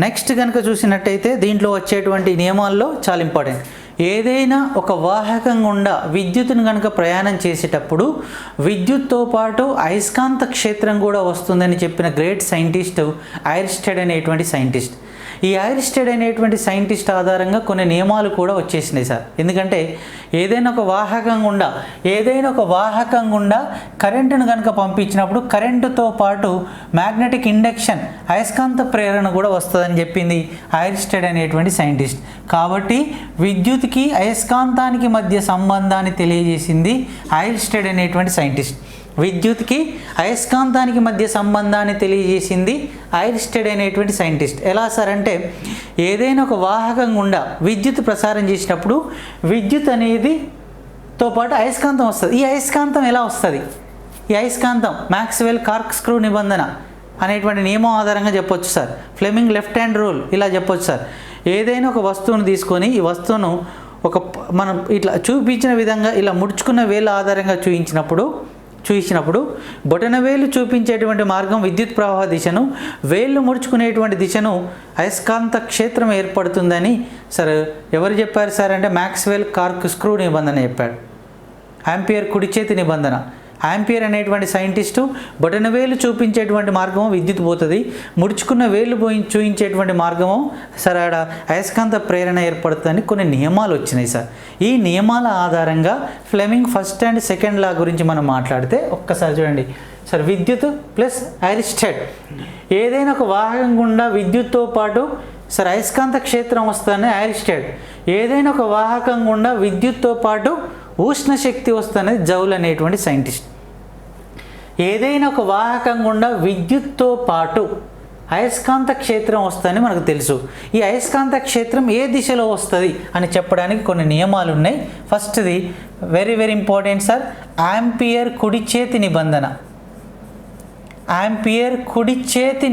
Next కనుక చూసినట్టయితే దీంట్లో వచ్చేటువంటి నియమాల్లో చాలా ఇంపార్టెంట్. ఏదైనా ఒక వాహకం గుండా విద్యుత్తును కనుక ప్రయాణం చేసేటప్పుడు విద్యుత్తో పాటు అయస్కాంత క్షేత్రం కూడా వస్తుందని చెప్పిన గ్రేట్ సైంటిస్ట్ ఐర్స్టెడ్ అనేటువంటి సైంటిస్ట్. ఈ ఐర్స్టెడ్ అనేటువంటి సైంటిస్ట్ ఆధారంగా కొన్ని నియమాలు కూడా వచ్చేసినాయి సార్. ఎందుకంటే ఏదైనా ఒక వాహకం గుండా కరెంటును కనుక పంపించినప్పుడు కరెంటుతో పాటు మ్యాగ్నెటిక్ ఇండక్షన్ అయస్కాంత ప్రేరణ కూడా వస్తుందని చెప్పింది ఐర్స్టెడ్ అనేటువంటి సైంటిస్ట్. కాబట్టి విద్యుత్కి అయస్కాంతానికి మధ్య సంబంధాన్ని తెలియజేసింది ఐర్స్టెడ్ అనేటువంటి సైంటిస్ట్. విద్యుత్కి అయస్కాంతానికి మధ్య సంబంధాన్ని తెలియజేసింది ఐర్స్టెడ్ అనేటువంటి సైంటిస్ట్. ఎలా సార్ అంటే ఏదైనా ఒక వాహకం గుండా విద్యుత్ ప్రసారం చేసినప్పుడు విద్యుత్ అనేది తో పాటు అయస్కాంతం వస్తుంది. ఈ అయస్కాంతం ఎలా వస్తుంది? ఈ అయస్కాంతం మ్యాక్స్వెల్ కార్క్ స్క్రూ నిబంధన అనేటువంటి నియమం ఆధారంగా చెప్పొచ్చు sir. Fleming left hand rule ఇలా చెప్పొచ్చు సార్. ఏదైనా ఒక వస్తువును తీసుకొని ఈ వస్తువును మనం ఇట్లా చూపించిన విధంగా ఇలా ముడుచుకున్న వేళ్ళ ఆధారంగా చూపించినప్పుడు బొటనవేలు చూపించేటువంటి మార్గం విద్యుత్ ప్రవాహ దిశను, వేళ్ళు ముడుచుకునేటువంటి దిశను అయస్కాంత క్షేత్రం ఏర్పడుతుందని సార్ ఎవరు చెప్పారు సార్ అంటే మ్యాక్స్వెల్ కార్క్ స్క్రూ నిబంధన చెప్పాడు. ఆంపియర్ కుడి చేతి నిబంధన. ఆంపియర్ అనేటువంటి సైంటిస్టు బొటనవేలు చూపించేటువంటి మార్గము విద్యుత్ పోతుంది, ముడుచుకున్న వేళ్ళు చూపించేటువంటి మార్గము సార్ ఆడ అయస్కాంత ప్రేరణ ఏర్పడుతుందని కొన్ని నియమాలు వచ్చినాయి సార్. ఈ నియమాల ఆధారంగా ఫ్లెమింగ్ ఫస్ట్ అండ్ సెకండ్ లా గురించి మనం మాట్లాడితే ఒక్కసారి చూడండి సార్. విద్యుత్ ప్లస్ ఐర్స్టెడ్. ఏదైనా ఒక వాహకం గుండా విద్యుత్తో పాటు సార్ అయస్కాంత క్షేత్రం వస్తుందని ఐర్స్టెడ్. ఏదైనా ఒక వాహకం గుండా విద్యుత్తో పాటు ఉష్ణ శక్తి వస్తున్నది జౌల్ అనేటువంటి సైంటిస్ట్. ఏదైనా ఒక వాహకం గుండా విద్యుత్తో పాటు అయస్కాంత క్షేత్రం వస్తుందని మనకు తెలుసు. ఈ అయస్కాంత క్షేత్రం ఏ దిశలో వస్తుంది అని చెప్పడానికి కొన్ని నియమాలు ఉన్నాయి. ఫస్ట్ది very very important sir, ampere కుడి చేతి నిబంధన. ఆంపియర్ కుడి చేతి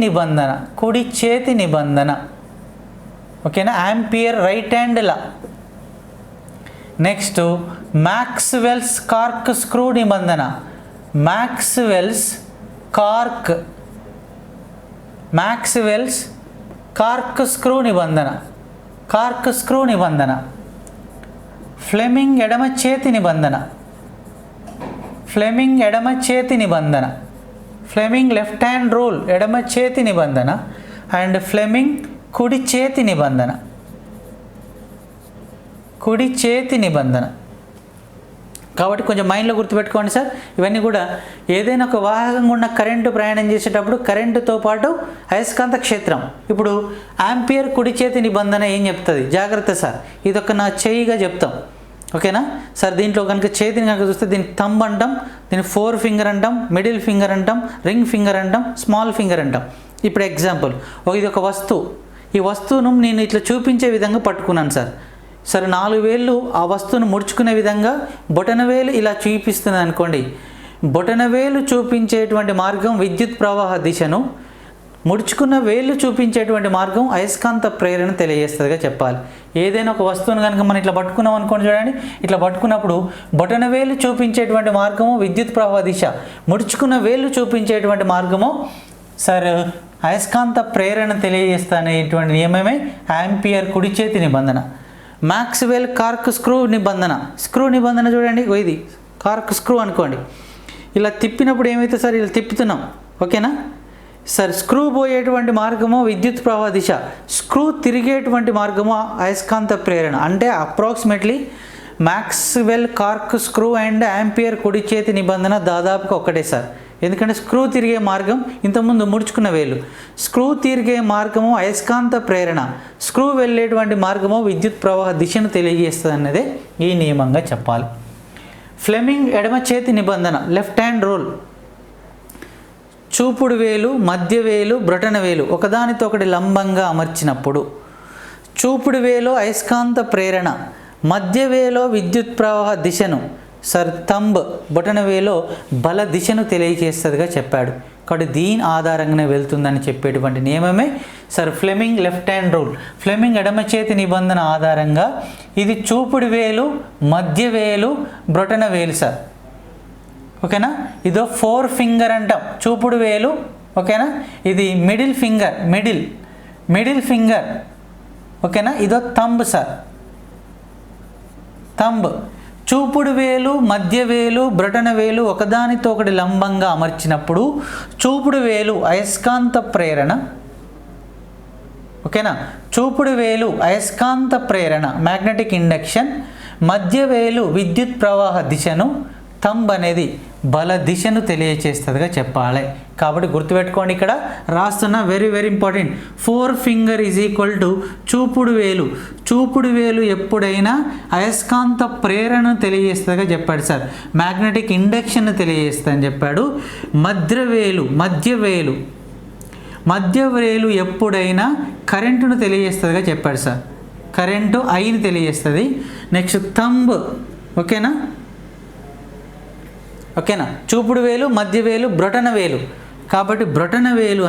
నిబంధన ఓకేనా. ఆంపియర్ రైట్ హ్యాండ్ లా. నెక్స్ట్ మ్యాక్స్వెల్స్ కార్క్ స్క్రూ నిబంధన. మ్యాక్స్వెల్స్ కార్క్ స్క్రూ నిబంధన. ఫ్లెమింగ్ ఎడమ చేతి నిబంధన. ఫ్లెమింగ్ లెఫ్ట్ హ్యాండ్ రూల్ ఎడమ చేతి నిబంధన. అండ్ ఫ్లెమింగ్ కుడి చేతి నిబంధన. కాబట్టి కొంచెం మైండ్లో గుర్తుపెట్టుకోండి సార్. ఇవన్నీ కూడా ఏదైనా ఒక వాహకం గుండా కరెంటు ప్రయాణం చేసేటప్పుడు కరెంటుతో పాటు అయస్కాంత క్షేత్రం. ఇప్పుడు ఆంపియర్ కుడి చేతి నిబంధన ఏం చెప్తుంది? జాగ్రత్త సార్, ఇదొక నా చేయిగా చెప్తాం ఓకేనా సార్. దీంట్లో కనుక చేతిని కనుక చూస్తే దీన్ని థంబ్ అంటాం, దీన్ని 4 ఫింగర్ అంటాం, మిడిల్ ఫింగర్ అంటాం, రింగ్ ఫింగర్ అంటాం, స్మాల్ ఫింగర్ అంటాం. ఇప్పుడు ఎగ్జాంపుల్, ఇది ఒక వస్తువు. ఈ వస్తువును నేను ఇట్లా చూపించే విధంగా పట్టుకున్నాను సార్. సరే 4 వేళ్ళు ఆ వస్తువును ముడుచుకునే విధంగా బొటనవేలు ఇలా చూపిస్తుంది అనుకోండి. బొటనవేలు చూపించేటువంటి మార్గం విద్యుత్ ప్రవాహ దిశను, ముడుచుకున్న వేళ్ళు చూపించేటువంటి మార్గం అయస్కాంత ప్రేరణ తెలియజేస్తుందిగా చెప్పాలి. ఏదైనా ఒక వస్తువును కనుక మనం ఇట్లా పట్టుకున్నాం అనుకోండి, చూడండి ఇట్లా పట్టుకున్నప్పుడు బొటనవేలు చూపించేటువంటి మార్గము విద్యుత్ ప్రవాహ దిశ, ముడుచుకున్న వేళ్ళు చూపించేటువంటి మార్గము సార్ అయస్కాంత ప్రేరణ తెలియజేస్తానేటువంటి నియమమే ఆంపియర్ కుడి చేతి నిబంధన. మ్యాక్స్వెల్ కార్క్ స్క్రూ నిబంధన చూడండి. ఇది కార్క్ స్క్రూ అనుకోండి. ఇలా తిప్పినప్పుడు ఏమైతే సార్ ఇలా తిప్పుతున్నాం ఓకేనా సార్. స్క్రూ పోయేటువంటి మార్గము విద్యుత్ ప్రవాహ దిశ, స్క్రూ తిరిగేటువంటి మార్గము అయస్కాంత ప్రేరణ. అంటే approximately Maxwell cork screw and ampere కుడి చేతి నిబంధన దాదాపుగా ఒక్కటే సార్. ఎందుకంటే స్క్రూ తిరిగే మార్గం ఇంతకుముందు ముడుచుకున్న వేలు, స్క్రూ తిరిగే మార్గము అయస్కాంత ప్రేరణ, స్క్రూ వెళ్ళేటువంటి మార్గము విద్యుత్ ప్రవాహ దిశను తెలియజేస్తుంది అన్నదే ఈ నియమంగా చెప్పాలి. ఫ్లెమింగ్ ఎడమ చేతి నిబంధన లెఫ్ట్ హ్యాండ్ రూల్. చూపుడు వేలు, మధ్య వేలు, బ్రొటన వేలు ఒకదానితో ఒకటి లంబంగా అమర్చినప్పుడు చూపుడు వేలో అయస్కాంత ప్రేరణ, మధ్య వేలో విద్యుత్ ప్రవాహ దిశను, సార్ థంబ్ బొటన వేలో బల దిశను తెలియజేస్తుందిగా చెప్పాడు. కాబట్టి దీని ఆధారంగానే వెళ్తుందని చెప్పేటువంటి నియమమే sir Fleming left hand rule. Fleming ఎడమ చేతి నిబంధన ఆధారంగా ఇది చూపుడు వేలు, మధ్య వేలు, బ్రొటన వేలు సార్ ఓకేనా. ఇదో 4 ఫింగర్ అంటాం చూపుడు వేలు ఓకేనా. ఇది మిడిల్ ఫింగర్, మిడిల్ ఫింగర్, ఓకేనా, ఇదో థంబ్ సార్, థంబ్. చూపుడు వేలు, మధ్య వేలు, బ్రొటన వేలు ఒకదానితో ఒకటి లంబంగా అమర్చినప్పుడు చూపుడు వేలు అయస్కాంత ప్రేరణ, ఓకేనా, చూపుడు వేలు అయస్కాంత ప్రేరణ మ్యాగ్నెటిక్ ఇండక్షన్, మధ్య వేలు విద్యుత్ ప్రవాహ దిశను, థంబ్ అనేది బల దిశను తెలియచేస్తుందిగా చెప్పాలి. కాబట్టి గుర్తుపెట్టుకోండి, ఇక్కడ రాస్తున్న very very important. 4 finger is equal to చూపుడు వేలు. చూపుడు వేలు ఎప్పుడైనా అయస్కాంత ప్రేరణను తెలియజేస్తుందిగా చెప్పాడు సార్, మ్యాగ్నెటిక్ ఇండక్షన్ తెలియజేస్తుందని చెప్పాడు. మధ్య వేలు ఎప్పుడైనా కరెంటును తెలియజేస్తుందిగా చెప్పాడు సార్, కరెంటు ఐని తెలియజేస్తుంది. నెక్స్ట్ థంబ్, ఓకేనా, చూపుడు వేలు, మధ్య వేలు, బ్రొటన వేలు. కాబట్టి బ్రొటన వేలు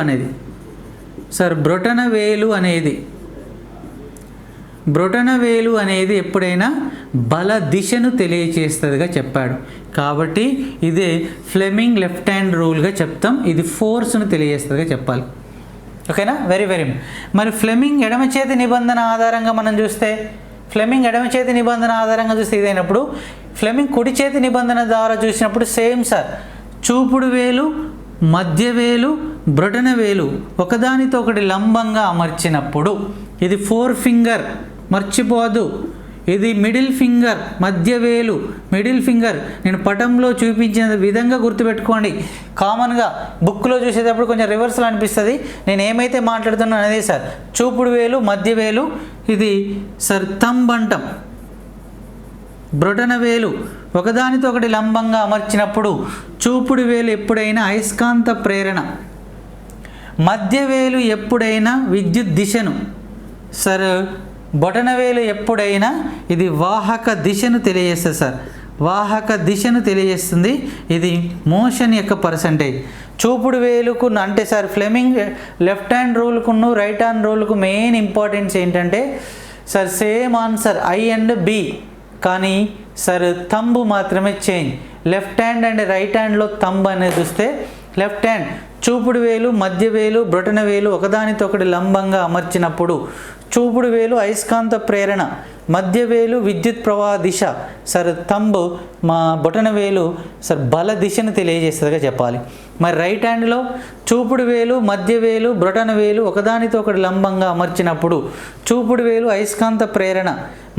అనేది ఎప్పుడైనా బల దిశను తెలియచేస్తుందిగా చెప్పాడు. కాబట్టి ఇదే ఫ్లెమింగ్ లెఫ్ట్ హ్యాండ్ రూల్గా చెప్తాం, ఇది ఫోర్స్ను తెలియజేస్తుందిగా చెప్పాలి. ఓకేనా, వెరీ వెరీ. మరి ఫ్లెమింగ్ ఎడమ చేతి నిబంధన ఆధారంగా మనం చూస్తే, ఇదైనప్పుడు ఫ్లెమింగ్ కుడి చేతి నిబంధన ద్వారా చూసినప్పుడు సేమ్ సార్, చూపుడు వేలు, మధ్య వేలు, బ్రొటన వేలు ఒకదానితో ఒకటి లంబంగా అమర్చినప్పుడు ఇది 4 ఫింగర్, మర్చిపోదు. ఇది మిడిల్ ఫింగర్, మధ్య వేలు, మిడిల్ ఫింగర్. నేను పటంలో చూపించిన విధంగా గుర్తుపెట్టుకోండి. కామన్గా బుక్లో చూసేటప్పుడు కొంచెం రివర్స్లో అనిపిస్తుంది, నేను ఏమైతే మాట్లాడుతున్నాను అనేది సార్. చూపుడు వేలు, మధ్య వేలు, ఇది సార్ థంబ్ అంటాం. బ్రొటన వేలు ఒకదానితో ఒకటి లంబంగా అమర్చినప్పుడు చూపుడు వేలు ఎప్పుడైనా అయస్కాంత ప్రేరణ, మధ్య వేలు ఎప్పుడైనా విద్యుత్ దిశను, సార్ బొటన వేలు ఎప్పుడైనా ఇది వాహక దిశను తెలియజేస్తుంది సార్, వాహక దిశను తెలియజేస్తుంది. ఇది మోషన్ యొక్క పర్సంటేజ్. చూపుడు వేలుకు అంటే సార్ ఫ్లెమింగ్ లెఫ్ట్ హ్యాండ్ రూల్కును రైట్ హ్యాండ్ రూల్కు మెయిన్ ఇంపార్టెన్స్ ఏంటంటే sir same answer I and B, కానీ సార్ థంబ్ మాత్రమే change. Left hand and right హ్యాండ్లో థంబ్ అనేది చూస్తే లెఫ్ట్ హ్యాండ్ చూపుడు వేలు, మధ్య వేలు, బ్రొటన వేలు ఒకదానితో ఒకటి లంబంగా అమర్చినప్పుడు చూపుడు వేలు అయస్కాంత ప్రేరణ, మధ్య వేలు విద్యుత్ ప్రవాహ దిశ, సార్ థంబ్ మా బొటన వేలు సార్ బల దిశను తెలియజేస్తుందిగా చెప్పాలి. మరి రైట్ హ్యాండ్లో చూపుడు వేలు, మధ్య వేలు, బ్రొటన వేలు ఒకదానితో ఒకటి లంబంగా అమర్చినప్పుడు చూపుడు వేలు అయస్కాంత ప్రేరణ,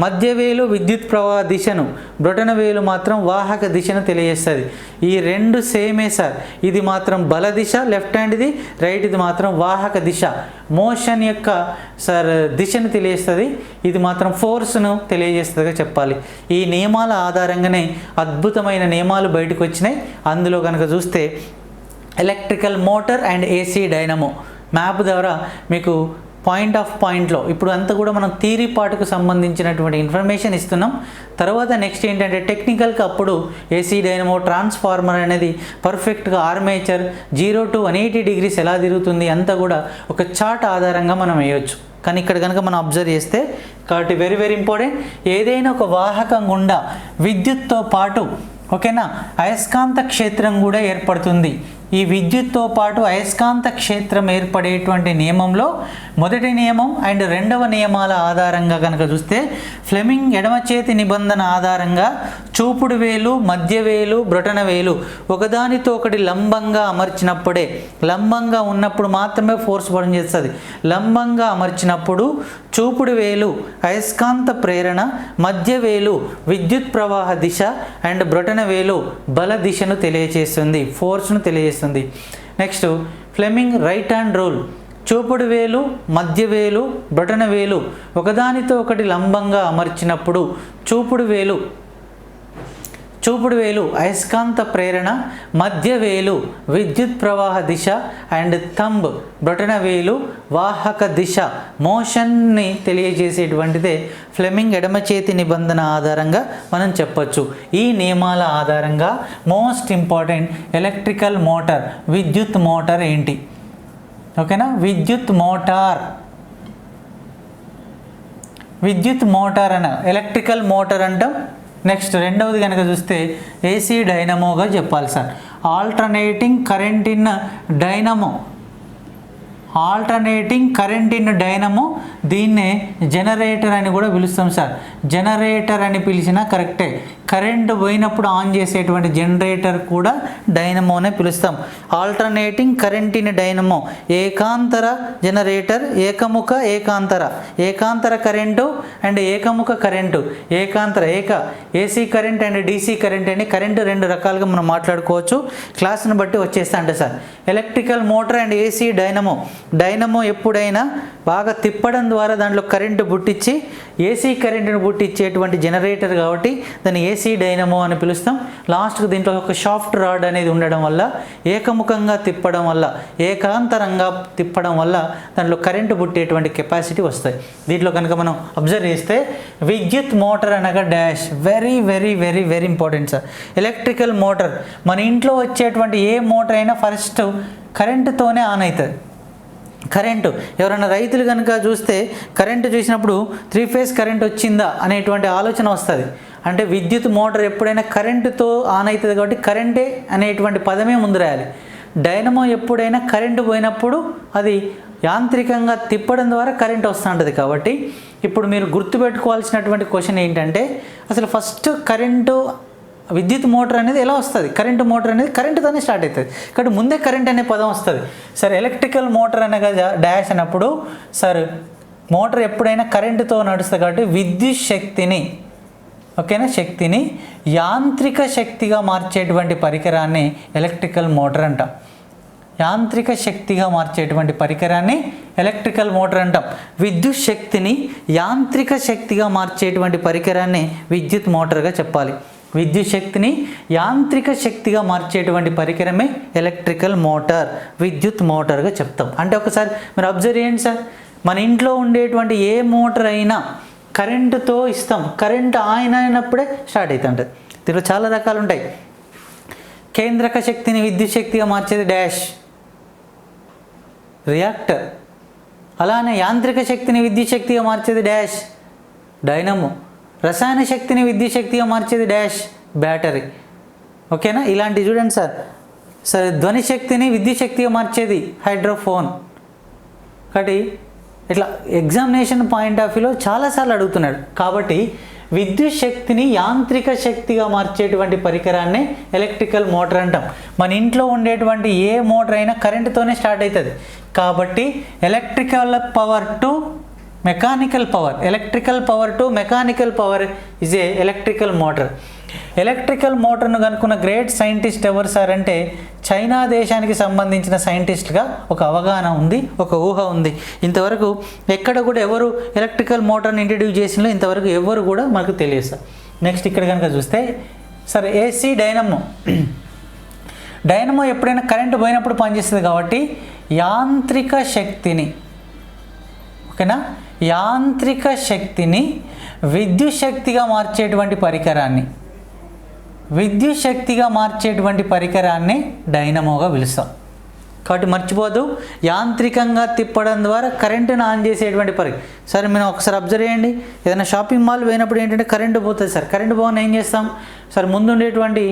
మధ్య వేలు విద్యుత్ ప్రవాహ దిశను, బ్రొటన వేలు మాత్రం వాహక దిశను తెలియజేస్తుంది. ఈ రెండు సేమే సార్. ఇది మాత్రం బల దిశ లెఫ్ట్ హ్యాండ్ది, రైట్ది మాత్రం వాహక దిశ, మోషన్ యొక్క సార్ దిశను తెలియజేస్తుంది. ఇది మాత్రం ఫోర్స్ను తెలియజేస్తుందిగా చెప్పాలి. ఈ నియమాల ఆధారంగానే అద్భుతమైన నియమాలు బయటకు వచ్చినాయి. అందులో కనుక చూస్తే electrical motor and AC dynamo map ద్వారా మీకు పాయింట్లో ఇప్పుడు అంతా కూడా మనం థియరీ పార్ట్కు సంబంధించినటువంటి ఇన్ఫర్మేషన్ ఇస్తున్నాం. తర్వాత నెక్స్ట్ ఏంటంటే టెక్నికల్కి అప్పుడు ఏసీ డైనమో ట్రాన్స్ఫార్మర్ అనేది పర్ఫెక్ట్గా ఆర్మేచర్ 0 to 180 degrees ఎలా తిరుగుతుంది అంతా కూడా ఒక చార్ట్ ఆధారంగా మనం వేయొచ్చు. కానీ ఇక్కడ కనుక మనం అబ్జర్వ్ చేస్తే కాబట్టి వెరీ వెరీ ఇంపార్టెంట్. ఏదైనా ఒక వాహకం గుండా విద్యుత్తో పాటు ఓకేనా అయస్కాంత క్షేత్రం కూడా ఏర్పడుతుంది. ఈ విద్యుత్తో పాటు అయస్కాంత క్షేత్రం ఏర్పడేటువంటి నియమంలో మొదటి నియమం అండ్ రెండవ నియమాల ఆధారంగా కనుక చూస్తే ఫ్లెమింగ్ ఎడమ చేతి నిబంధన ఆధారంగా చూపుడు వేలు, మధ్య వేలు, బ్రొటన వేలు ఒకదానితో ఒకటి లంబంగా అమర్చినప్పుడే, లంబంగా ఉన్నప్పుడు మాత్రమే ఫోర్స్ పనిచేస్తుంది. లంబంగా అమర్చినప్పుడు చూపుడు వేలు అయస్కాంత ప్రేరణ, మధ్య వేలు విద్యుత్ ప్రవాహ దిశ అండ్ బ్రొటన వేలు బల దిశను తెలియజేస్తుంది, ఫోర్స్ను తెలియజేస్తుంది. Next Fleming right hand rule. చూపుడు వేలు, మధ్య వేలు, బ్రొటన వేలు ఒకదానితో ఒకటి లంబంగా అమర్చినప్పుడు చూపుడు వేలు అయస్కాంత ప్రేరణ, మధ్య వేలు విద్యుత్ ప్రవాహ దిశ అండ్ థంబ్ బ్రొటన వేలు వాహక దిశ మోషన్ని తెలియజేసేటువంటిదే ఫ్లెమింగ్ ఎడమ చేతి నిబంధన ఆధారంగా మనం చెప్పొచ్చు. ఈ నియమాల ఆధారంగా మోస్ట్ ఇంపార్టెంట్ ఎలక్ట్రికల్ మోటార్ విద్యుత్ మోటార్ ఏంటి ఓకేనా, విద్యుత్ మోటార్ అన్న ఎలక్ట్రికల్ మోటార్ అంటాం. నెక్స్ట్ రెండవది కనుక చూస్తే ఏసీ డైనమోగా చెప్పాలి sir. Alternating current in dynamo, alternating current in dynamo, దీన్నే జనరేటర్ అని కూడా పిలుస్తాం సార్. జనరేటర్ అని పిలిచినా కరెక్టే. కరెంటు పోయినప్పుడు ఆన్ చేసేటువంటి జనరేటర్ కూడా డైనమోనే పిలుస్తాం. ఆల్టర్నేటింగ్ కరెంట్ ఇన్ డైనమో, ఏకాంతర జనరేటర్, ఏకముఖ ఏకాంతర, ఏకాంతర కరెంటు అండ్ ఏకముఖ కరెంటు, ఏకాంతర AC current and DC current అని కరెంటు రెండు రకాలుగా మనం మాట్లాడుకోవచ్చు. క్లాస్ని బట్టి వచ్చేస్తా అంటే sir. Electrical motor and AC dynamo, dynamo ఎప్పుడైనా బాగా తిప్పడం ద్వారా దాంట్లో కరెంటు పుట్టించి ఏసీ కరెంటును పుట్టించేటువంటి జనరేటర్ కాబట్టి దాన్ని ఏసీ డైనమో అని పిలుస్తాం. లాస్ట్కు దీంట్లో ఒక షాఫ్ట్ రాడ్ అనేది ఉండడం వల్ల, ఏకముఖంగా తిప్పడం వల్ల, ఏకాంతరంగా తిప్పడం వల్ల దాంట్లో కరెంటు పుట్టేటువంటి కెపాసిటీ వస్తాయి. దీంట్లో కనుక మనం అబ్జర్వ్ చేస్తే విద్యుత్ మోటార్ అనగా dash, very very very very important sir. Electrical motor, మన ఇంట్లో వచ్చేటువంటి ఏ మోటార్ అయినా ఫస్ట్ కరెంటుతోనే ఆన్ అవుతుంది. కరెంటు ఎవరైనా రైతులు కనుక చూస్తే కరెంటు చూసినప్పుడు 3 ఫేజ్ కరెంట్ వచ్చిందా అనేటువంటి ఆలోచన వస్తుంది. అంటే విద్యుత్ మోటార్ ఎప్పుడైనా కరెంటుతో ఆన్ అవుతుంది కాబట్టి కరెంటే అనేటువంటి పదమే ముందు రాయాలి. డైనమో ఎప్పుడైనా కరెంటు పోయినప్పుడు అది యాంత్రికంగా తిప్పడం ద్వారా కరెంట్ వస్తూ ఉంటుంది. కాబట్టి ఇప్పుడు మీరు గుర్తుపెట్టుకోవాల్సినటువంటి క్వశ్చన్ ఏంటంటే, అసలు ఫస్ట్ కరెంటు విద్యుత్ మోటార్ అనేది ఎలా వస్తుంది? కరెంటు మోటార్ అనేది కరెంటుతోనే స్టార్ట్ అవుతుంది కాబట్టి ముందే కరెంట్ అనే పదం వస్తుంది. సరే, ఎలక్ట్రికల్ మోటార్ అనగా డాష్ అన్నప్పుడు సార్ మోటార్ ఎప్పుడైనా కరెంటుతో నడుస్తుంది కాబట్టి విద్యుత్ శక్తిని, ఓకేనా, శక్తిని యాంత్రిక శక్తిగా మార్చేటువంటి పరికరాన్ని ఎలక్ట్రికల్ మోటార్ అంటాం. యాంత్రిక శక్తిగా మార్చేటువంటి పరికరాన్ని ఎలక్ట్రికల్ మోటార్ అంటాం. విద్యుత్ శక్తిని యాంత్రిక శక్తిగా మార్చేటువంటి పరికరాన్ని విద్యుత్ మోటార్గా చెప్పాలి. విద్యుత్ శక్తిని యాంత్రిక శక్తిగా మార్చేటువంటి పరికరమే ఎలక్ట్రికల్ మోటార్, విద్యుత్ మోటార్గా చెప్తాం. అంటే ఒకసారి మీరు అబ్జర్వ్ చేయండి సార్, మన ఇంట్లో ఉండేటువంటి ఏ మోటార్ అయినా కరెంటుతో ఇస్తాం, కరెంటు ఆన్ అయినప్పుడే స్టార్ట్ అవుతుంటుంది. దీంట్లో చాలా రకాలు ఉంటాయి. కేంద్రక శక్తిని విద్యుత్ శక్తిగా మార్చేది డాష్, రియాక్టర్. అలానే యాంత్రిక శక్తిని విద్యుత్ శక్తిగా మార్చేది డాష్, డైనమో. రసాయన శక్తిని విద్యుత్ శక్తిగా మార్చేది డాష్, బ్యాటరీ. ఓకేనా, ఇలాంటివి చూడండి సార్. సరే, ధ్వని శక్తిని విద్యుత్ శక్తిగా మార్చేది హైడ్రోఫోన్. కాబట్టి ఇట్లా ఎగ్జామినేషన్ పాయింట్ ఆఫ్ వ్యూలో చాలాసార్లు అడుగుతున్నాడు. కాబట్టి విద్యుత్ శక్తిని యాంత్రిక శక్తిగా మార్చేటువంటి పరికరాన్ని ఎలక్ట్రికల్ మోటార్ అంటాం. మన ఇంట్లో ఉండేటువంటి ఏ మోటార్ అయినా కరెంటుతోనే స్టార్ట్ అవుతుంది. కాబట్టి electrical power to mechanical power, electrical power to mechanical power is a electrical motor. Electrical మోటార్ను కనుక్కున్న గ్రేట్ సైంటిస్ట్ ఎవరు సార్ అంటే చైనా దేశానికి సంబంధించిన సైంటిస్ట్గా ఒక అవగాహన ఉంది, ఒక ఊహ ఉంది. ఇంతవరకు ఎక్కడ కూడా ఎవరు ఎలక్ట్రికల్ మోటార్ని ఇంట్రడ్యూస్ చేసినో ఇంతవరకు ఎవరు కూడా మనకు తెలియదు సార్. నెక్స్ట్ ఇక్కడ కనుక చూస్తే సరే, ఏసీ డైనమో. డైనమో ఎప్పుడైనా కరెంటు పోయినప్పుడు పనిచేస్తుంది కాబట్టి యాంత్రిక శక్తిని, ఓకేనా, యాంత్రిక శక్తిని విద్యుత్ శక్తిగా మార్చేటువంటి పరికరాన్ని, విద్యుత్ శక్తిగా మార్చేటువంటి పరికరాన్ని డైనమోగా పిలుస్తాం. కాబట్టి మర్చిపోదు, యాంత్రికంగా తిప్పడం ద్వారా కరెంటును ఆన్ చేసేటువంటి పరికరం. సరే, మనం ఒకసారి అబ్జర్వ్ చేయండి. ఏదైనా షాపింగ్ మాల్ పోయినప్పుడు ఏంటంటే కరెంటు పోతుంది సార్. కరెంటు పోగానే ఏం చేస్తాం సార్, ముందు ఉండేటువంటి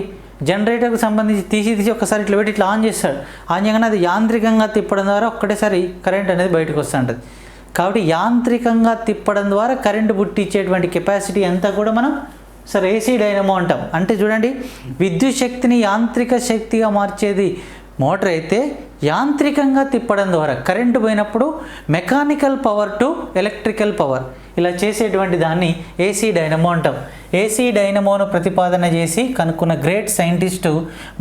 జనరేటర్కి సంబంధించి తీసి ఒకసారి ఇట్లా పెట్టి ఇట్లా ఆన్ చేస్తాడు. ఆన్ చేయగానే అది యాంత్రికంగా తిప్పడం ద్వారా ఒక్కటేసారి కరెంట్ అనేది బయటకు వస్తూ ఉంటుంది. కాబట్టి యాంత్రికంగా తిప్పడం ద్వారా కరెంటు పుట్టించేటువంటి కెపాసిటీ అంతా కూడా మనం సరే ఏసీ డైనమో అంటాం. అంటే చూడండి, విద్యుత్ శక్తిని యాంత్రిక శక్తిగా మార్చేది మోటార్ అయితే యాంత్రికంగా తిప్పడం ద్వారా కరెంటు పోయినప్పుడు mechanical power to electrical power ఇలా చేసేటువంటి దాన్ని ఏసీ డైనమో అంటాం. ఏసీ డైనమోను ప్రతిపాదన చేసి కనుక్కున్న great scientist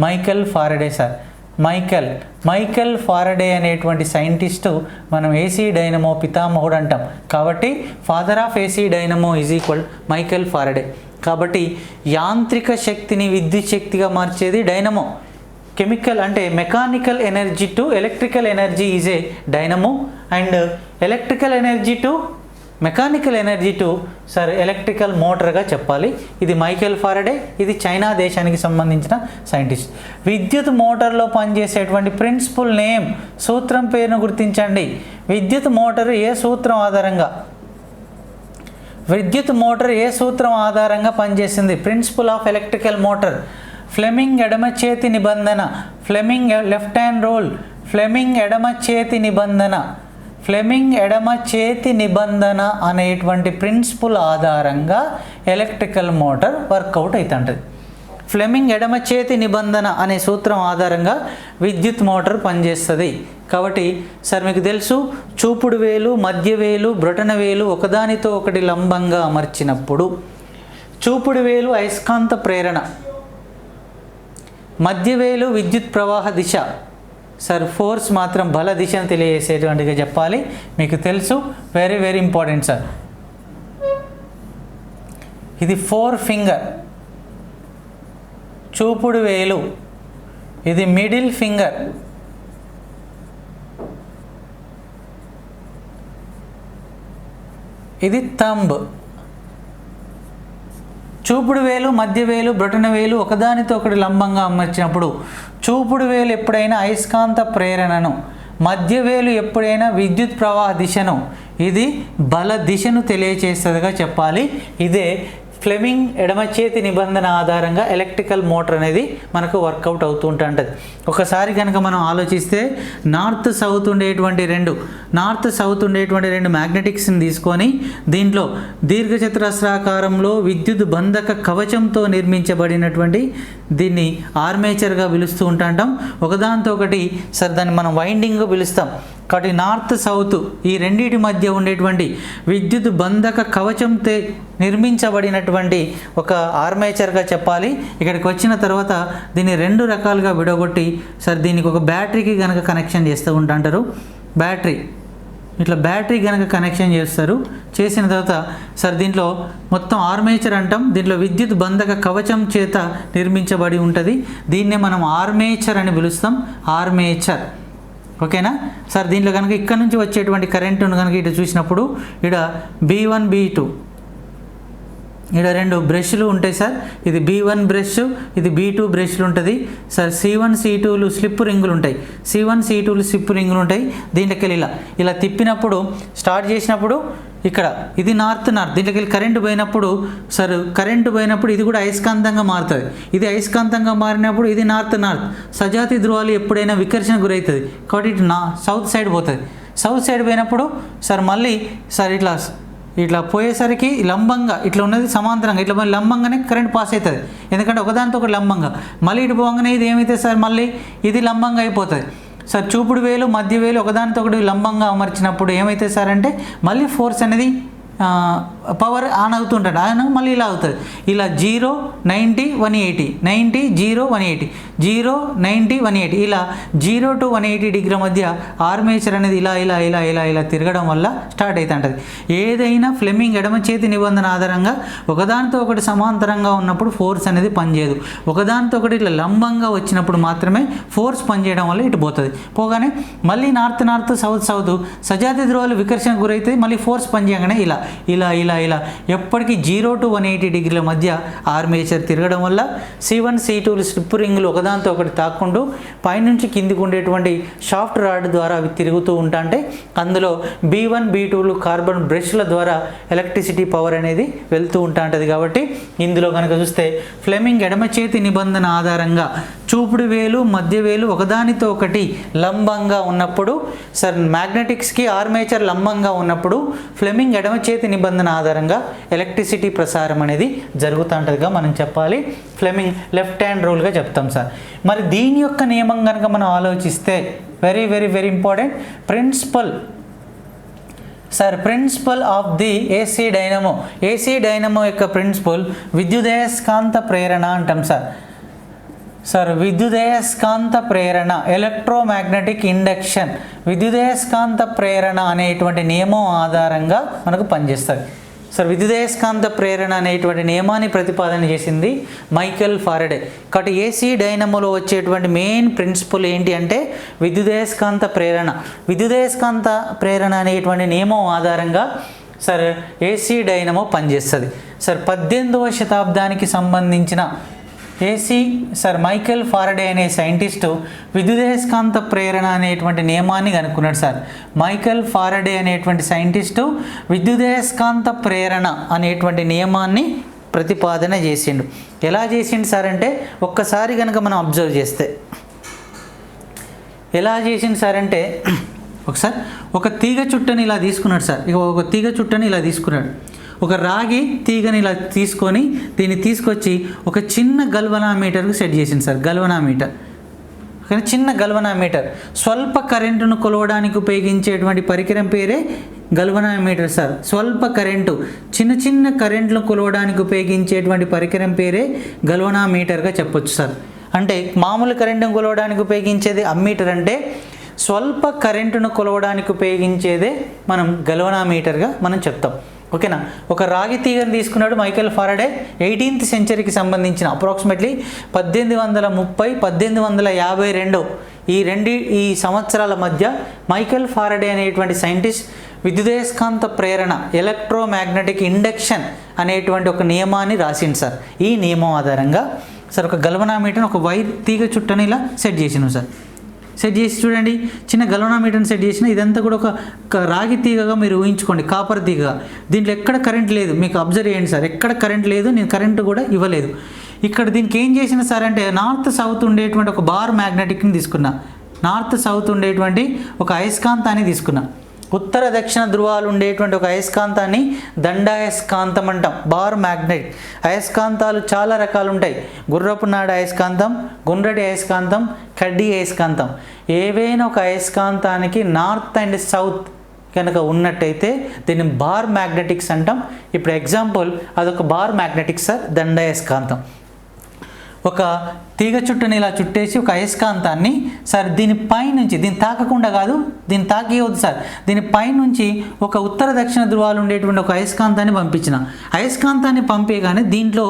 Michael Faraday sir. Michael Faraday అనేటువంటి సైంటిస్టు మనం ఏసీ డైనమో పితామహుడు అంటాం. కాబట్టి father of AC dynamo is equal Michael Faraday. కాబట్టి యాంత్రిక శక్తిని విద్యుత్ శక్తిగా మార్చేది డైనమో. కెమికల్ అంటే mechanical energy to electrical energy is a dynamo and electrical energy to mechanical energy to sir electrical మోటార్గా చెప్పాలి. ఇది మైకెల్ ఫారడే, ఇది చైనా దేశానికి సంబంధించిన సైంటిస్ట్. విద్యుత్ మోటార్లో పనిచేసేటువంటి ప్రిన్సిపల్ నేమ్, సూత్రం పేరును గుర్తించండి. విద్యుత్ మోటార్ ఏ సూత్రం ఆధారంగా పనిచేసింది? Principle of electrical motor. Fleming ఎడమ చేతి నిబంధన, Fleming left hand rule, Fleming ఎడమ చేతి నిబంధన, ఫ్లెమింగ్ ఎడమ చేతి నిబంధన అనేటువంటి ప్రిన్సిపుల్ ఆధారంగా ఎలక్ట్రికల్ మోటార్ వర్కౌట్ అవుతుంటుంది. ఫ్లెమింగ్ ఎడమ చేతి నిబంధన అనే సూత్రం ఆధారంగా విద్యుత్ మోటార్ పనిచేస్తుంది. కాబట్టి సార్ మీకు తెలుసు, చూపుడు వేలు, మధ్య వేలు, బ్రొటన వేలు ఒకదానితో ఒకటి లంబంగా అమర్చినప్పుడు చూపుడు వేలు అయస్కాంత ప్రేరణ, మధ్య వేలు విద్యుత్ ప్రవాహ దిశ, సార్ ఫోర్స్ మాత్రం బల దిశను తెలియజేసేటువంటిగా చెప్పాలి. మీకు తెలుసు, వెరీ వెరీ ఇంపార్టెంట్ సార్. ఇది 4 ఫింగర్ చూపుడు వేలు, ఇది మిడిల్ ఫింగర్, ఇది థంబ్. చూపుడు వేలు, మధ్య వేలు, బ్రొటన వేలు ఒకదానితో ఒకటి లంబంగా అమర్చినప్పుడు చూపుడు వేలు ఎప్పుడైనా అయస్కాంత ప్రేరణను, మధ్య వేలు ఎప్పుడైనా విద్యుత్ ప్రవాహ దిశను, ఇది బల దిశను తెలియచేస్తుందిగా చెప్పాలి. ఇదే ఫ్లెమింగ్ ఎడమ చేతి నిబంధన ఆధారంగా ఎలక్ట్రికల్ మోటార్ అనేది మనకు వర్కౌట్ అవుతూ ఉంటుంది. ఒకసారి కనుక మనం ఆలోచిస్తే నార్త్ సౌత్ ఉండేటువంటి రెండు మ్యాగ్నెటిక్స్ని తీసుకొని దీంట్లో దీర్ఘచతురస్రాకారంలో విద్యుత్ బంధక కవచంతో నిర్మించబడినటువంటి దీన్ని ఆర్మేచర్గా పిలుస్తూ ఉంటాం. ఒకదానితో ఒకటి సార్ దాన్ని మనం వైండింగ్గా పిలుస్తాం. కాబట్టి నార్త్ సౌత్ ఈ రెండింటి మధ్య ఉండేటువంటి విద్యుత్ బంధక కవచంతో నిర్మించబడినటువంటి ఒక ఆర్మేచర్గా చెప్పాలి. ఇక్కడికి వచ్చిన తర్వాత దీన్ని 2 రకాలుగా విడగొట్టి సార్ దీనికి ఒక బ్యాటరీకి కనుక కనెక్షన్ చేస్తూ ఉంటారు. బ్యాటరీ కనుక కనెక్షన్ చేస్తారు. చేసిన తర్వాత సార్ దీంట్లో మొత్తం ఆర్మేచర్ అంటాం. దీంట్లో విద్యుత్ బంధక కవచం చేత నిర్మించబడి ఉంటుంది. దీన్నే మనం ఆర్మేచర్ అని పిలుస్తాం, ఆర్మేచర్. ఓకేనా సార్. దీంట్లో కనుక ఇక్కడ నుంచి వచ్చేటువంటి కరెంటును కనుక ఇటు చూసినప్పుడు ఇక్కడ B1 B2 ఇక్కడ 2 బ్రష్లు ఉంటాయి సార్. ఇది B1 బ్రష్, ఇది B2 బ్రష్లు ఉంటుంది సార్. C1 C2లు స్లిప్ రింగులు ఉంటాయి, C1 C2లు స్లిప్ రింగులు ఉంటాయి. దీంట్లోకి వెళ్ళి ఇలా తిప్పినప్పుడు స్టార్ట్ చేసినప్పుడు ఇక్కడ ఇది నార్త్. దీంట్లోకి వెళ్ళి కరెంటు పోయినప్పుడు ఇది కూడా అయస్కాంతంగా మారుతుంది. ఇది అయస్కాంతంగా మారినప్పుడు ఇది నార్త్. సజాతి ధ్రువాలు ఎప్పుడైనా వికర్షణ గురవుతుంది కాబట్టి ఇటు సౌత్ సైడ్ పోతుంది. సౌత్ సైడ్ పోయినప్పుడు సార్ మళ్ళీ సార్ ఇట్లా పోయేసరికి లంబంగా ఇట్లా ఉన్నది సమాంతరంగా ఇట్లా మళ్ళీ లంబంగానే కరెంట్ పాస్ అవుతుంది. ఎందుకంటే ఒకదానితో ఒకటి లంబంగా. మళ్ళీ ఇటు పోగానే ఇది ఏమైతే సార్ మళ్ళీ ఇది లంబంగా అయిపోతుంది సార్. చూపుడు వేలు, మధ్య వేలు ఒకదానితో ఒకటి లంబంగా అమర్చినప్పుడు ఏమైతే సార్ అంటే మళ్ళీ ఫోర్స్ అనేది పవర్ ఆన్ అవుతుంటాడు. ఆయన మళ్ళీ ఇలా అవుతుంది. ఇలా 0 90 180 90 0 180 0 90 180 ఇలా 0 to 180 డిగ్రీ మధ్య ఆర్మేచర్ అనేది ఇలా తిరగడం వల్ల స్టార్ట్ అవుతుంటుంది. ఏదైనా ఫ్లెమింగ్ ఎడమ చేతి నిబంధన ఆధారంగా ఒకదానితో ఒకటి సమాంతరంగా ఉన్నప్పుడు ఫోర్స్ అనేది పనిచేయదు. ఒకదానితో ఒకటి ఇట్లా లంబంగా వచ్చినప్పుడు మాత్రమే ఫోర్స్ పనిచేయడం వల్ల ఇటు పోతుంది. పోగానే మళ్ళీ నార్త్ సౌత్ సజాతి ధ్రువాలు వికర్షణ గురైతే మళ్ళీ ఫోర్స్ పనిచేయగానే ఇలా ఎప్పటికీ 0 to 180 డిగ్రీల మధ్య ఆర్మేచర్ తిరగడం వల్ల C1 C2లు స్లిప్ రింగులు ఒకదానితో ఒకటి తాక్కుంటూ పైనుంచి కిందికి ఉండేటువంటి షాఫ్ట్ రాడ్ ద్వారా అవి తిరుగుతూ ఉంటాంటే అందులో B1 B2లు కార్బన్ బ్రష్ల ద్వారా ఎలక్ట్రిసిటీ పవర్ అనేది వెళ్తూ ఉంటుంది. కాబట్టి ఇందులో కనుక చూస్తే ఫ్లెమింగ్ ఎడమ చేతి నిబంధన ఆధారంగా చూపుడు వేలు, మధ్య వేలు ఒకదానితో ఒకటి లంబంగా ఉన్నప్పుడు సార్ మ్యాగ్నెటిక్స్కి ఆర్మేచర్ లంబంగా ఉన్నప్పుడు ఫ్లెమింగ్ ఎడమ చేతి నిబంధన ఆధారంగా ఎలక్ట్రిసిటీ ప్రసారం అనేది జరుగుతుంటుందిగా మనం చెప్పాలి. ఫ్లెమింగ్ లెఫ్ట్ హ్యాండ్ రూల్గా చెప్తాం సార్. మరి దీని యొక్క నియమం కనుక మనం ఆలోచిస్తే very very very important principle of the AC dynamo యొక్క ప్రిన్సిపల్ విద్యుదయస్కాంత ప్రేరణ అంటాం సార్. విద్యుదయస్కాంత ప్రేరణ, ఎలక్ట్రోమాగ్నెటిక్ ఇండక్షన్, విద్యుదయస్కాంత ప్రేరణ అనేటువంటి నియమం ఆధారంగా మనకు పనిచేస్తుంది సార్. విద్యుదయస్కాంత ప్రేరణ అనేటువంటి నియమాన్ని ప్రతిపాదన చేసింది మైకెల్ ఫారడే. కాబట్టి ఏసీ డైనమోలో వచ్చేటువంటి మెయిన్ ప్రిన్సిపల్ ఏంటి అంటే విద్యుదయస్కాంత ప్రేరణ అనేటువంటి నియమం ఆధారంగా సార్ ఏసీ డైనమో పనిచేస్తుంది సార్. 18వ శతాబ్దానికి సంబంధించిన సార్ మైకెల్ ఫారడే అనే సైంటిస్టు విద్యుదయస్కాంత ప్రేరణ అనేటువంటి నియమాన్ని కనుక్కున్నాడు సార్. మైకెల్ ఫారడే అనేటువంటి సైంటిస్టు విద్యుదయస్కాంత ప్రేరణ అనేటువంటి నియమాన్ని ప్రతిపాదన చేసిండు. ఎలా చేసిండు సార్ అంటే ఒక్కసారి కనుక మనం అబ్జర్వ్ చేస్తే ఎలా చేసింది సార్ అంటే ఒకసారి ఒక తీగ చుట్టని ఇలా తీసుకున్నాడు సార్. ఇక ఒక తీగ చుట్టని ఇలా తీసుకున్నాడు. ఒక రాగి తీగని ఇలా తీసుకొని దీన్ని తీసుకొచ్చి ఒక చిన్న గల్వనామీటర్కి సెట్ చేసింది సార్. గల్వనామీటర్, చిన్న గల్వనామీటర్, స్వల్ప కరెంటును కొలవడానికి ఉపయోగించేటువంటి పరికరం పేరే గల్వనామీటర్ సార్. స్వల్ప కరెంటు, చిన్న చిన్న కరెంట్లను కొలవడానికి ఉపయోగించేటువంటి పరికరం పేరే గల్వనామీటర్గా చెప్పొచ్చు సార్. అంటే మామూలు కరెంటును కొలవడానికి ఉపయోగించేది అమ్మీటర్, అంటే స్వల్ప కరెంటును కొలవడానికి ఉపయోగించేదే మనం గల్వనామీటర్గా మనం చెప్తాం. ఓకేనా. ఒక రాగి తీగను తీసుకున్నాడు మైకేల్ ఫారడే 18th సెంచరీకి సంబంధించిన అప్రాక్సిమేట్లీ 1830-1852 ఈ సంవత్సరాల మధ్య మైకేల్ ఫారడే అనేటువంటి సైంటిస్ట్ విద్యుదయస్కాంత ప్రేరణ ఎలక్ట్రోమాగ్నెటిక్ ఇండక్షన్ అనేటువంటి ఒక నియమాన్ని రాసింది సార్. ఈ నియమం ఆధారంగా సార్ ఒక గల్వనామీటర్ని ఒక వైర్ తీగ చుట్టని ఇలా సెట్ చేసినాం సార్. సెట్ చేసి చూడండి, చిన్న గల్వనామీటర్ని సెట్ చేసిన, ఇదంతా కూడా ఒక రాగి తీగగా మీరు ఊహించుకోండి, కాపర్ తీగగా. దీంట్లో ఎక్కడ కరెంట్ లేదు, మీకు అబ్జర్వ్ చేయండి సార్, ఎక్కడ కరెంట్ లేదు, నేను కరెంటు కూడా ఇవ్వలేదు. ఇక్కడ దీనికి ఏం చేసిన సార్ అంటే నార్త్ సౌత్ ఉండేటువంటి ఒక బార్ మ్యాగ్నెటిక్ని తీసుకున్నా, నార్త్ సౌత్ ఉండేటువంటి ఒక అయస్కాంతాన్ని తీసుకున్నా. ఉత్తర దక్షిణ ధృవాలు ఉండేటువంటి ఒక అయస్కాంతాన్ని దండాయస్కాంతం అంటాం. బార్ మ్యాగ్నెట్ అయస్కాంతాలు చాలా రకాలు ఉంటాయి. గుర్రపు నాడ అయస్కాంతం, గుండ్రటి అయస్కాంతం, కడ్డీ అయస్కాంతం. ఏవైనా ఒక అయస్కాంతానికి నార్త్ అండ్ సౌత్ కనుక ఉన్నట్టయితే దీన్ని బార్ మ్యాగ్నెటిక్స్ అంటాం. ఇప్పుడు ఎగ్జాంపుల్ అదొక బార్ మ్యాగ్నెటిక్స్ సార్, దండాయస్కాంతం. ఒక తీగ చుట్టని ఇలా చుట్టేసి ఒక అయస్కాంతాన్ని సార్ దీని పైనుంచి, దీన్ని తాకకుండా కాదు, దీన్ని తాకియవద్దు సార్, దీని పైనుంచి ఒక ఉత్తర దక్షిణ ధృవాలు ఉండేటువంటి ఒక అయస్కాంతాన్ని పంపించిన. అయస్కాంతాన్ని పంపేగానే దీంట్లో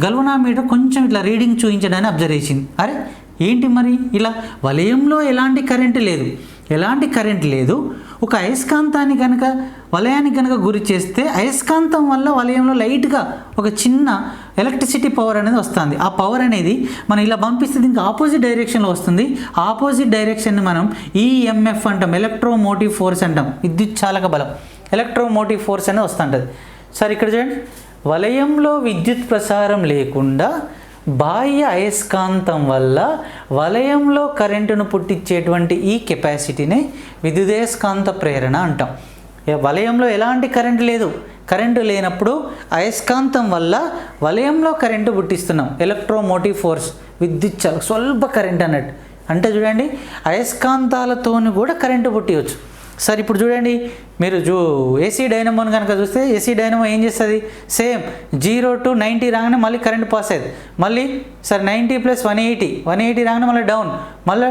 గల్వనామీటర్ కొంచెం ఇట్లా రీడింగ్ చూపించడాన్ని అబ్జర్వ్ చేసింది. అరే ఏంటి మరి ఇలా వలయంలో ఎలాంటి కరెంటు లేదు, ఒక అయస్కాంతాన్ని కనుక వలయానికి కనుక గురి చేస్తే అయస్కాంతం వల్ల వలయంలో లైట్గా ఒక చిన్న ఎలక్ట్రిసిటీ పవర్ అనేది వస్తుంది. ఆ పవర్ అనేది మనం ఇలా పంపిస్తే దీనికి ఆపోజిట్ డైరెక్షన్లో వస్తుంది. ఆపోజిట్ డైరెక్షన్ని మనం ఈఎంఎఫ్ అంటాం, ఎలక్ట్రోమోటివ్ ఫోర్స్ అంటాం. విద్యుత్ చాలక బలం, ఎలక్ట్రోమోటివ్ ఫోర్స్ అనేది వస్తుంటుంది సార్. ఇక్కడ చూడండి, వలయంలో విద్యుత్ ప్రసారం లేకుండా బాహ్య అయస్కాంతం వల్ల వలయంలో కరెంటును పుట్టించేటువంటి ఈ కెపాసిటీనే విద్యుదయస్కాంత ప్రేరణ అంటాం. వలయంలో ఎలాంటి కరెంటు లేనప్పుడు అయస్కాంతం వల్ల వలయంలో కరెంటు పుట్టిస్తున్నాం. ఎలక్ట్రోమోటివ్ ఫోర్స్, విద్యుత్ స్వల్ప కరెంట్ అన్నట్టు. అంటే చూడండి, అయస్కాంతాలతోని కూడా కరెంటు పుట్టివచ్చు సార్. ఇప్పుడు చూడండి, మీరు ఏసీ డైనమోని కనుక చూస్తే ఏసీ డైనమో ఏం చేస్తుంది, సేమ్ 0 to 90 రాగానే మళ్ళీ కరెంట్ పాస్ అయ్యేది. మళ్ళీ సార్ 90 + 180 రాగానే మళ్ళీ డౌన్, మళ్ళీ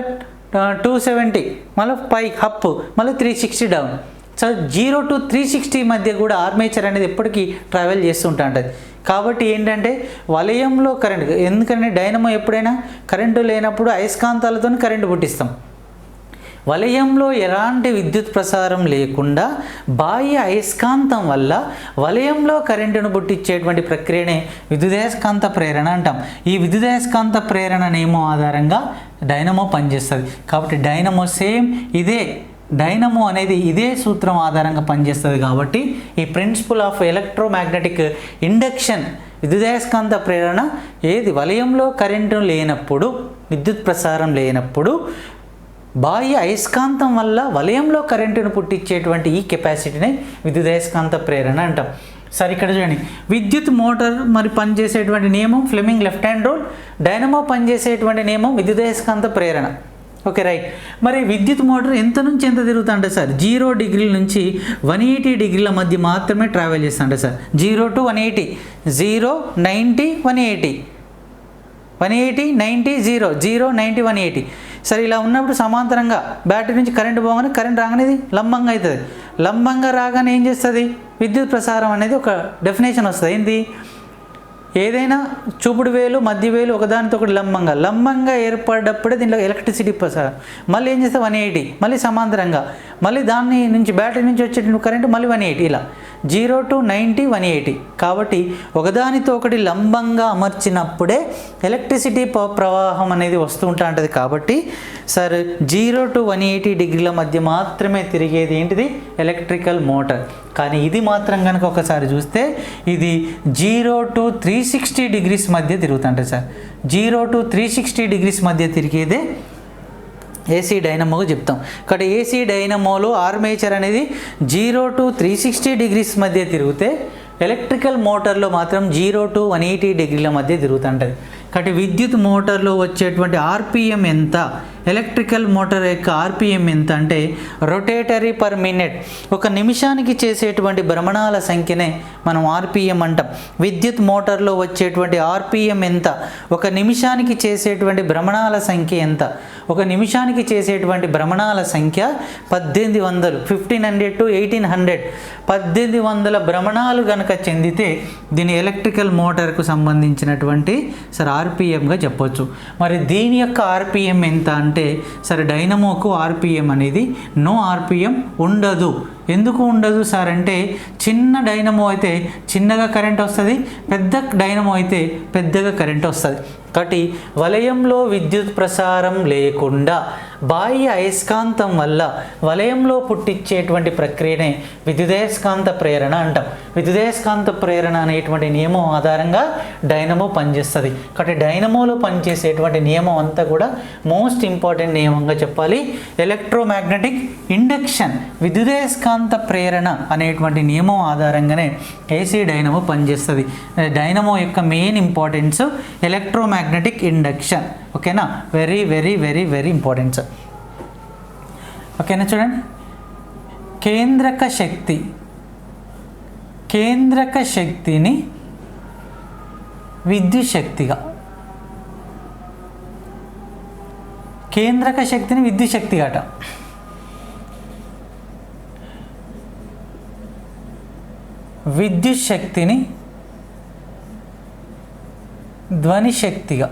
270, మళ్ళీ పైకి అప్, మళ్ళీ 360 డౌన్. సో 0 to 360 మధ్య కూడా ఆర్మేచర్ అనేది ఎప్పటికీ ట్రావెల్ చేస్తూ ఉంటుంది. కాబట్టి ఏంటంటే వలయంలో కరెంట్, ఎందుకంటే డైనమో ఎప్పుడైనా కరెంటు లేనప్పుడు అయస్కాంతాలతో కరెంటు పుట్టిస్తాం. వలయంలో ఎలాంటి విద్యుత్ ప్రసారం లేకుండా బాహ్య అయస్కాంతం వల్ల వలయంలో కరెంటును పుట్టించేటువంటి ప్రక్రియనే విద్యుదయస్కాంత ప్రేరణ అంటాం. ఈ విద్యుదయస్కాంత ప్రేరణ నియమం ఆధారంగా డైనమో పనిచేస్తుంది. కాబట్టి డైనమో సేమ్ డైనమో అనేది ఇదే సూత్రం ఆధారంగా పనిచేస్తుంది. కాబట్టి ఈ ప్రిన్సిపల్ ఆఫ్ ఎలక్ట్రోమాగ్నెటిక్ ఇండక్షన్, విద్యుదయస్కాంత ప్రేరణ వలయంలో కరెంటు లేనప్పుడు, విద్యుత్ ప్రసారం లేనప్పుడు బాహ్య అయస్కాంతం వల్ల వలయంలో కరెంటును పుట్టించేటువంటి ఈ కెపాసిటీని విద్యుదయస్కాంత ప్రేరణ అంటాం. సరే ఇక్కడ చూడండి, విద్యుత్ మోటార్ మరి పనిచేసేటువంటి నియమం Fleming left hand rule, dynamo పనిచేసేటువంటి నియమం విద్యుదయస్కాంత ప్రేరణ. Okay right. మరి విద్యుత్ మోటార్ ఎంత నుంచి ఎంత తిరుగుతుంటే సార్ 0 డిగ్రీల నుంచి 180 డిగ్రీల మధ్య మాత్రమే ట్రావెల్ చేస్తుంటే సార్. 0 to 180, 0, 90, 180, 180, 90, 0, 0, 90, 180. సరే ఇలా ఉన్నప్పుడు సమాంతరంగా బ్యాటరీ నుంచి కరెంట్ పోగానే కరెంట్ రాగానే ఇది లంబంగా అవుతుంది. లంబంగా రాగానే ఏం చేస్తుంది, విద్యుత్ ప్రసారం అనేది ఒక డెఫినేషన్ వస్తుంది. ఏంటి, ఏదైనా చూపుడు వేలు మధ్య వేలు ఒకదానితో ఒకటి లంబంగా ఏర్పడ్డప్పుడే దీంట్లో ఎలక్ట్రిసిటీ ప్రసారం. మళ్ళీ ఏం చేస్తే 180, మళ్ళీ సమాంతరంగా, మళ్ళీ దాన్ని నుంచి బ్యాటరీ నుంచి వచ్చే కరెంటు మళ్ళీ 180, ఇలా 0 to 90, 180. కాబట్టి ఒకదానితో ఒకటి లంబంగా అమర్చినప్పుడే ఎలక్ట్రిసిటీ ప్రవాహం అనేది వస్తూ ఉంటుంది. కాబట్టి సార్ 0 to 180 డిగ్రీల మధ్య మాత్రమే తిరిగేది ఏంటిది, ఎలక్ట్రికల్ మోటార్. కానీ ఇది మాత్రం కనుక ఒకసారి చూస్తే ఇది 0 to 360 డిగ్రీస్ మధ్య తిరుగుతుంటుంది సార్. 0 to 360 డిగ్రీస్ మధ్య తిరిగేదే ఏసీ డైనమోగా చెప్తాం. కాబట్టి ఏసీ డైనమోలో ఆర్మేచర్ అనేది 0 to 360 degrees మధ్య తిరిగితే ఎలక్ట్రికల్ మోటార్లో మాత్రం 0 to 180 degrees మధ్య తిరుగుతుంటుంది. కాబట్టి విద్యుత్ మోటార్లో వచ్చేటువంటి ఆర్పిఎం ఎంత, ఎలక్ట్రికల్ మోటార్ యొక్క ఆర్పిఎం ఎంత అంటే రొటేటరీ పర్ మినిట్, ఒక నిమిషానికి చేసేటువంటి భ్రమణాల సంఖ్యనే మనం ఆర్పిఎం అంటాం. విద్యుత్ మోటార్లో వచ్చేటువంటి ఆర్పిఎం ఎంత, ఒక నిమిషానికి చేసేటువంటి భ్రమణాల సంఖ్య ఎంత, ఒక నిమిషానికి చేసేటువంటి భ్రమణాల సంఖ్య 1800, 1500 to 1800, 1800 భ్రమణాలు కనుక చెందితే దీని ఎలక్ట్రికల్ మోటార్కు సంబంధించినటువంటి ఆర్పిఎంగా చెప్పొచ్చు. మరి దీని యొక్క ఆర్పిఎం ఎంత అంటే డైనమోకు ఆర్పిఎం అనేది నో ఆర్పిఎం ఉండదు. ఎందుకు ఉండదు సార్ అంటే చిన్న డైనమో అయితే చిన్నగా కరెంట్ వస్తుంది, పెద్ద డైనమో అయితే పెద్దగా కరెంట్ వస్తుంది. కాబట్టి వలయంలో విద్యుత్ ప్రసారం లేకుండా బాహ్య అయస్కాంతం వల్ల వలయంలో పుట్టించేటువంటి ప్రక్రియనే విద్యుదయస్కాంత ప్రేరణ అంటాం. విద్యుదయస్కాంత ప్రేరణ అనేటువంటి నియమం ఆధారంగా డైనమో పనిచేస్తుంది. కాబట్టి డైనమోలో పనిచేసేటువంటి నియమం అంతా కూడా మోస్ట్ ఇంపార్టెంట్ నియమంగా చెప్పాలి. ఎలక్ట్రోమాగ్నెటిక్ ఇండక్షన్, విద్యుదయస్కాంత ప్రేరణ అనేటువంటి నియమం ఆధారంగానే ఏసీ డైనమో పనిచేస్తుంది. డైనమో యొక్క మెయిన్ ఇంపార్టెన్స్ ఎలక్ట్రోమాగ్నెటిక్ ఇండక్షన్. ఓకేనా, very very very very important sir. ఓకేనా, చూడండి, కేంద్రక శక్తిని విద్యుత్ శక్తిగా, కేంద్రక శక్తిని విద్యుత్ శక్తిగా అట. విద్యుత్ శక్తిని ధ్వని శక్తిగా,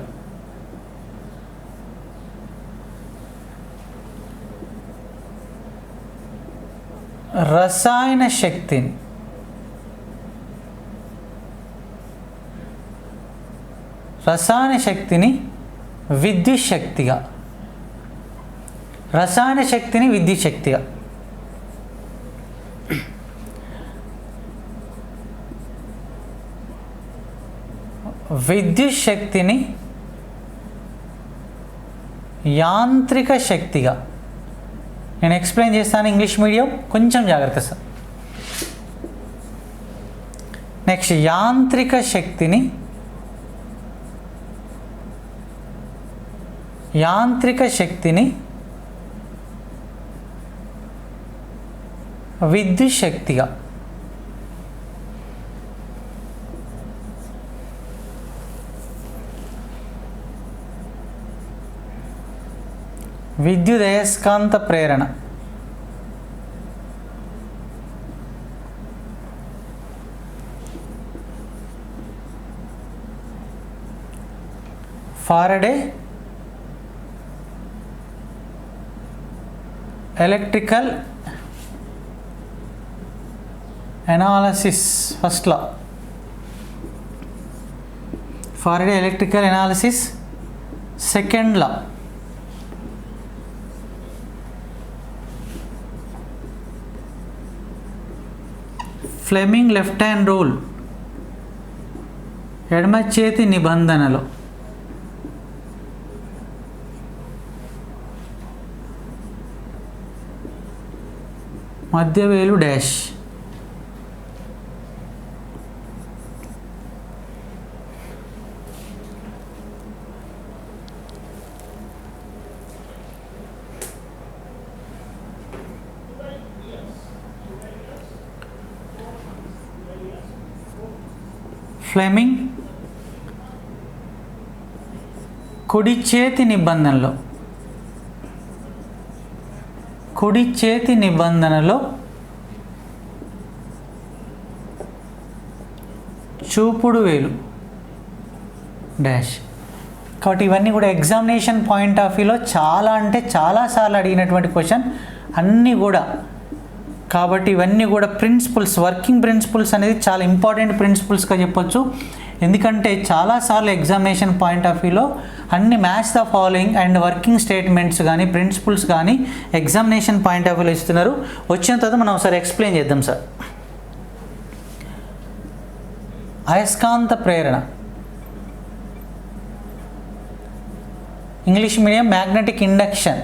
రసాయన శక్తిని విద్యుత్ శక్తిగా, రసాయన శక్తిని విద్యుత్ శక్తిగా, విద్యుత్ శక్తిని యాంత్రిక శక్తిగా. నేను ఎక్స్ప్లెయిన్ చేస్తాను ఇంగ్లీష్ మీడియం, కొంచెం జాగ్రత్త సార్. నెక్స్ట్, యాంత్రిక శక్తిని విద్యుత్ శక్తిగా. విద్యుదయస్కాంత ప్రేరణ, Faraday electrical analysis first law, Faraday electrical analysis second law, Fleming left hand rule ఎడమ చేతి నిబంధనలో, మధ్యవేలు డాష్, ఫ్లెమింగ్ కుడి చేతి నిబంధనలో చూపుడు వేలు డాష్. కాబట్టి ఇవన్నీ కూడా ఎగ్జామినేషన్ పాయింట్ ఆఫ్ వ్యూలో చాలా అంటే చాలాసార్లు అడిగినటువంటి క్వశ్చన్ అన్నీ కూడా. కాబట్టి ఇవన్నీ కూడా ప్రిన్సిపల్స్, వర్కింగ్ ప్రిన్సిపల్స్ అనేది చాలా ఇంపార్టెంట్ ప్రిన్సిపల్స్గా చెప్పొచ్చు. ఎందుకంటే చాలాసార్లు ఎగ్జామినేషన్ పాయింట్ ఆఫ్ వ్యూలో అన్ని match the following and working statements కానీ ప్రిన్సిపల్స్ కానీ ఎగ్జామినేషన్ పాయింట్ ఆఫ్ వ్యూలో ఇస్తున్నారు. వచ్చిన తర్వాత మనం ఒకసారి ఎక్స్ప్లెయిన్ చేద్దాం సార్. అయస్కాంత ప్రేరణ, ఇంగ్లీష్ మీడియం మ్యాగ్నెటిక్ ఇండక్షన్,